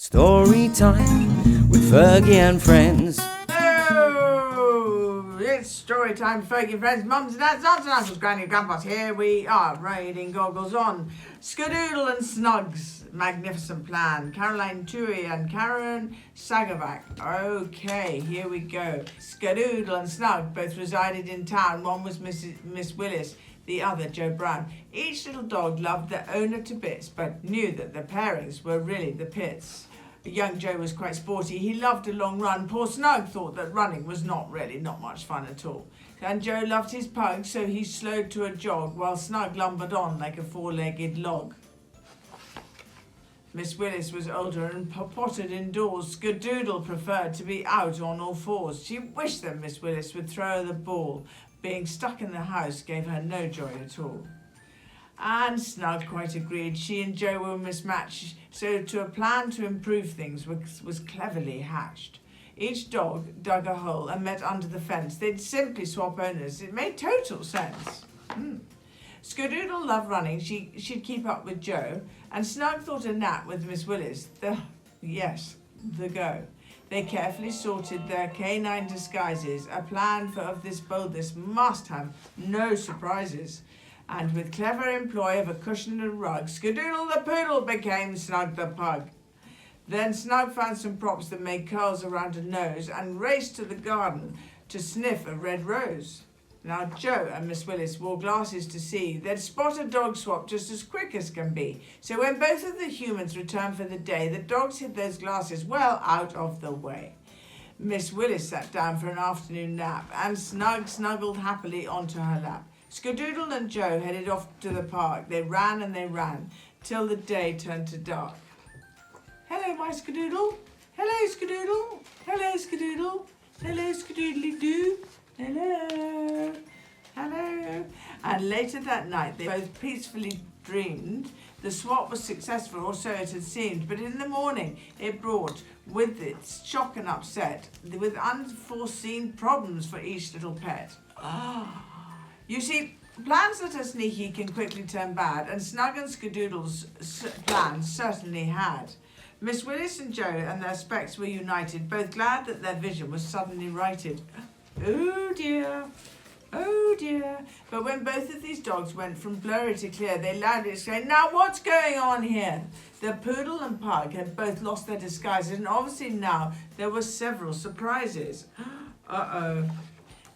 Story time with Fergie and friends. Oh, it's story time, Fergie and friends, mums and dads, aunts and uncles, granny and grandpas. Here we are, riding goggles on. Skadoodle and Snug's magnificent plan. Caroline Tuohey and Karen Sagavac. Okay, here we go. Skadoodle and Snug both resided in town. One was Miss Willis, the other Joe Brown. Each little dog loved their owner to bits, but knew that their pairings were really the pits. Young Joe was quite sporty. He loved a long run. Poor Snug thought that running was not much fun at all. And Joe loved his pug, so he slowed to a jog, while Snug lumbered on like a four-legged log. Miss Willis was older and potted indoors. Skadoodle preferred to be out on all fours. She wished that Miss Willis would throw her the ball. Being stuck in the house gave her no joy at all. And Snug quite agreed. She and Joe were mismatched, so a plan to improve things was cleverly hatched. Each dog dug a hole and met under the fence. They'd simply swap owners. It made total sense. Skadoodle loved running. She'd keep up with Joe, and Snug thought a nap with Miss Willis. The go. They carefully sorted their canine disguises. A plan of this boldness must have no surprises. And with clever employ of a cushion and rug, Skadoodle the poodle became Snug the pug. Then Snug found some props that made curls around her nose and raced to the garden to sniff a red rose. Now Joe and Miss Willis wore glasses to see. They'd spot a dog swap just as quick as can be. So when both of the humans returned for the day, the dogs hid those glasses well out of the way. Miss Willis sat down for an afternoon nap, and Snug snuggled happily onto her lap. Skadoodle and Joe headed off to the park. They ran and they ran, till the day turned to dark. Hello, my Skadoodle. Hello, Skadoodle. Hello, Skadoodle. Hello, Skadoodly-doo. Hello. Hello. And later that night, they both peacefully dreamed. The swap was successful, or so it had seemed. But in the morning, it brought with it shock and upset, with unforeseen problems for each little pet. You see, plans that are sneaky can quickly turn bad, and Snug and Skadoodle's plans certainly had. Miss Willis and Joe and their specs were united, both glad that their vision was suddenly righted. Oh dear, oh dear. But when both of these dogs went from blurry to clear, they loudly exclaimed, "Now what's going on here?" The poodle and pug had both lost their disguises, and obviously now there were several surprises. Uh-oh.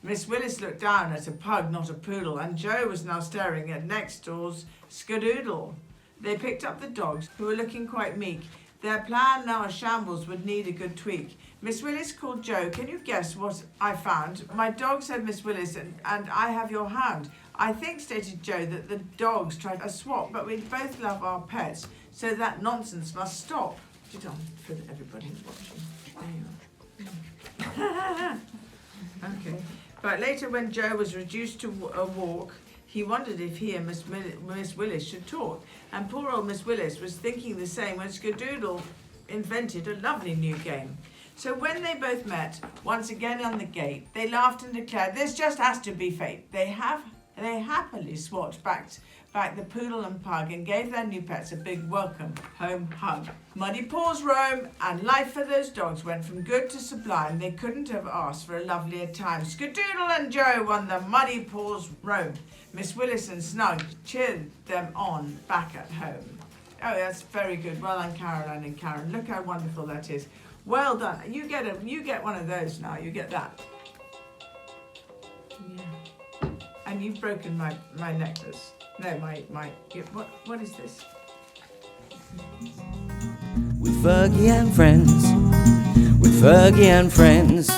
Miss Willis looked down at a pug, not a poodle, and Joe was now staring at next door's Skadoodle. They picked up the dogs, who were looking quite meek. Their plan, now a shambles, would need a good tweak. Miss Willis called Joe. "Can you guess what I found?" "My dog," said Miss Willis, and I have your hound." "I think," stated Joe, "that the dogs tried a swap, but we both love our pets, so that nonsense must stop." Put it on for everybody watching. There you are. Okay. But later, when Joe was reduced to a walk, he wondered if he and Miss Willis should talk. And poor old Miss Willis was thinking the same when Skadoodle invented a lovely new game. So when they both met, once again on the gate, they laughed and declared, "This just has to be fate." They happily swapped back the poodle and pug and gave their new pets a big welcome home hug. Muddy paws roam, and life for those dogs went from good to sublime. They couldn't have asked for a lovelier time. Skadoodle and Joe won the Muddy paws roam. Miss Willis and Snug cheered them on back at home. Oh, that's very good. Well done, Caroline and Karen. Look how wonderful that is. Well done. You get one of those now. You get that. Yeah. And you've broken my necklace. No, what is this? With Fergie and friends. With Fergie and friends.